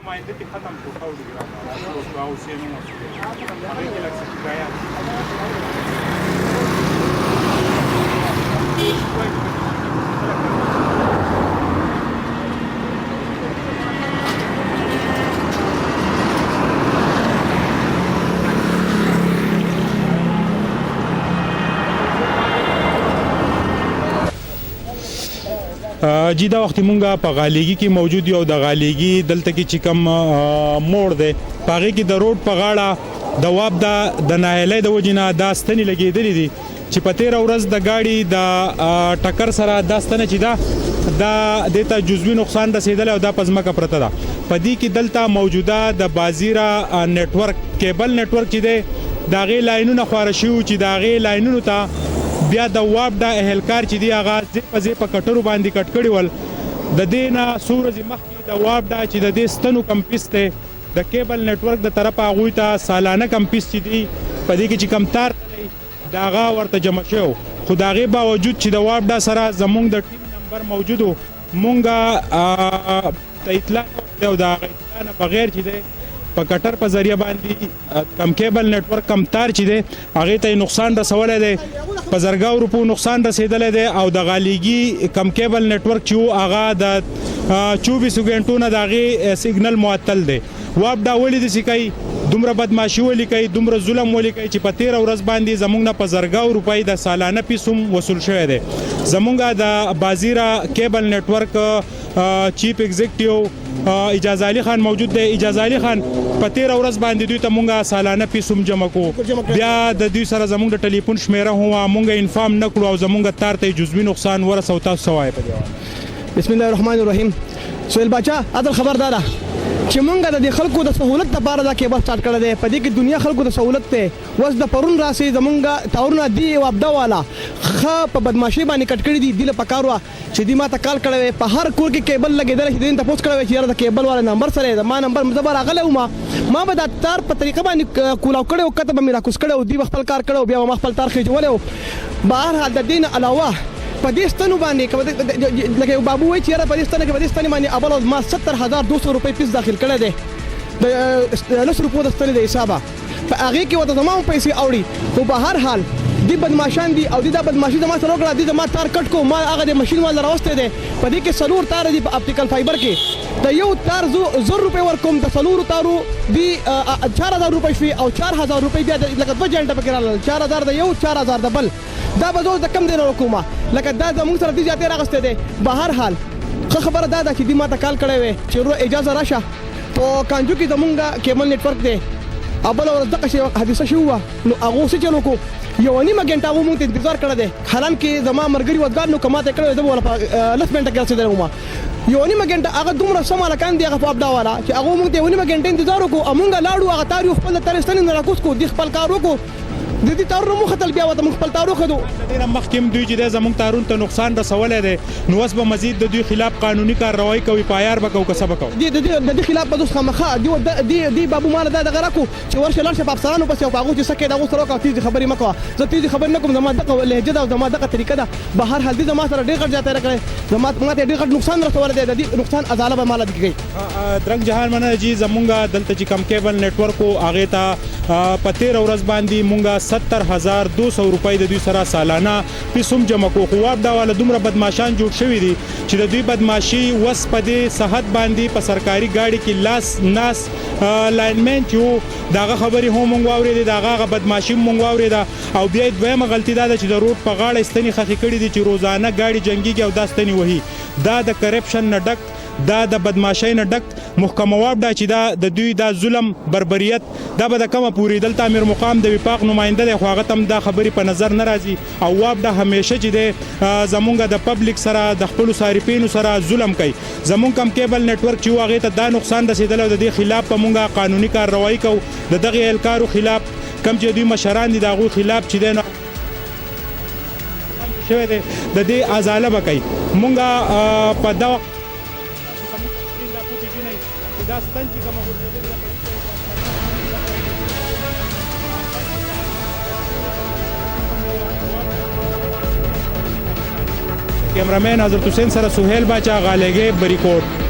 نماینده کې ختم شو او ډیګرام او سیمه مسؤلیت هغه کې لکه شکایت جی دا وخت مونږه په غالیګي کې موجود یو د غالیګي دلته کې چې کوم موړ دی پاغه کې د روډ په غاړه د واب د ناهلۍ د وجنه دا ستنې لګېدلې دي چې په 13 ورځ د گاډي د ټکر سره دا ستنه چې دا دته جزوی نقصان رسیدل او دا پزماکه پرته ده په دې کې دلته موجوده د بازیرا نتورک کیبل نتورک چې دی دا غي لاینونه خارشي او چې دا غي لاینونو ته بیا د واب د اهلکار چې دی هغه په کټرو باندې کټ کړي ول د دینه سورج مخکې د واب د چې د دې ستنو کمپیس ته د کیبل نتورک د طرفه غوي ته سالانه کمپیس چې دی په دې کې چې کم تار داغه ورته جمع شو خو داغه باوجود چې د واب د سره زمونږ د ټیم نمبر موجودو مونږه اطلاع او دا غیتانه بغیر چې دی په کټر په ذریعہ باندې کم کیبل نتورک کم تار چې دی هغه ته نقصان رسولای دی په زرګاو روپو نقصان رسیدلې دی او د غالیګي کم کیبل نتورک چې هغه د 24 غنټو نه دغه سیګنل معطل دی واب دا ولې د سکی دومره بدمعشي ولیکي دومره ظلم ولیکي چې په 13 ورځ باندې زمونږ نه په زرګاو روپۍ د سالانه پیسوم وصول شوی دی زمونږ د بازیرا کیبل نتورک چیف ایگزیکټیو اجازه علي خان موجود دی اجازه علي خان په 13 ورځ باندې دوی ته مونږه سالانه پیسوم جمع کو بیا د دوی سره زمونږ د ټلیفون شمیره هو مونږه انفارم نکړو او زمونږ تار ته جزوی نقصان ورسو تاسو سوای په دی بسم الله الرحمن الرحیم سہیل بچا عدل خبردار چې مونږه د خلکو د سہولت لپاره دا کېبل سٹارټ کړل دی په دې کې دنیا خلکو د سہولت ته وس د پرون راسي زمونږه تاورونه دی او ابدا والا خا په بدمعشي باندې کټ کړی دی د پکاروا چې دی ما ته کال کړو په هر کور کې کېبل لګیدل چې دین ته پوښت کړو چې یاره د کېبل والا نمبر سره ما نمبر زبر اغله ما به د تار په طریقه باندې کولاو کړو کته به میرا کوس کړو دی خپل کار کړو بیا ما خپل تار خېجولو بهر حال د دین علاوه په دې ستنو باندې لکه بابو وایي چې په دې ستنه کې په دې ستنه باندې اول ما 70200 روپۍ پیس داخل کړی دی د 10 روپو د ستنې د حسابه په هغه کې وته زموږ پیسې اوړي خو په هر حال دی بدمعشان دي او دا بدمعشي زما سره وکړه دی ما تار کټ کو ما هغه د ماشين والا راوسته دی په دې کې سلور تار دی په اپټیکل فایبر کې د یو تار 0 روپۍ ورکوم د سلور تارو دی 4000 روپۍ شي او 4000 روپۍ بیا لکه 2 جنټه پکې راغله 4000 د یو 4000 د بل دا به زه د کم دینه وکومه لکه دا زموږ سره دی جاته راغسته دی به هر حال خبره دا چې دی ما ته کال کړی وي چې اجازه راشه په کانجو کې زمونږ کیبل نتورک دی ابل ور دغه شی حادثه شو نو هغه څه چلو کو یو نیمه غنټه مو ته انتظار کړی دی حالانکه زما مرګري ودګار نو کماته کړی دی ولا لس منټه کې رسیدل ما یو نیمه غنټه هغه دومره سماله کاند دی هغه په ابدا والا چې هغه مو ته یو نیمه غنټه انتظار وکړو امونګه لاړو هغه تاریخ خپل ترستنه نه راکوس کو دی خپل کار وکړو د دې تارونو مخ تل بیا وته خپل تارو خدو ډیر مخکیم دوی چې زموږ تارون ته نقصان رسولای دي نو اوس به مزید د دوی خلاف قانوني کارروایی کوي پایار بکاو کسب وکاو د دې خلاف به دوس خامخه دی بابو مال دا دغه راکو چې ورشه لارشه په افسرانو پسې او هغه چې سکه دا وسره کوي تیز خبرې مکو زه تیز خبر نکوم زما دغه لهجه دا زما دغه طریقه ده به هر حال دې زما سره ډیر غټ جاته راکړي زما ته ډیر غټ نقصان رسول دی د دې نقصان ازاله به مال دي درنګ جهان منه جی زمونږ دلته چې کم کیبل نتورک هغه ته په 13 ورځ باندې مونږه 70200 روپۍ د دوی سره سالانه پیسوم جمع کو خو دا والا دومره بدمعشان جوړ شوی دي چې د دوی بدمعشي وس په دې صحت باندې په سرکاري گاډي کې لاس ناس لاینمن چې داغه خبري هم مونږ واوري داغه بدمعشي مونږ واوري او بیا دویمه غلطی دا چې د روډ په غاړه استنی خخې کړي دي چې روزانه گاډي جنگيږي او داستنی وਹੀ دا د کرپشن نه ډک دا د بدمعشۍ نه ډک محکمه واب دا چې دا د دوی دا ظلم بربریت دا به د کومه پوری دلته امیر مقام د وفاق نماینده دی خو هغه تم دا خبري په نظر ناراضي او واب دا همیشه چې د زمونږ د پبلک سره د خپل صارفینو سره ظلم کوي زمونږ کم کیبل نتورک چې هغه ته دا نقصان رسیدل او د دې خلاف په مونږه قانوني کارروایی کو د دغه الکارو خلاف کم چې دوی مشران دي دغه خلاف چې دنه شوی دی د دې ازاله بکای مونږه په دا دا ستن چې کومه کیمرامین حضرت حسین سره سہیل باچا غالګې بریکوټ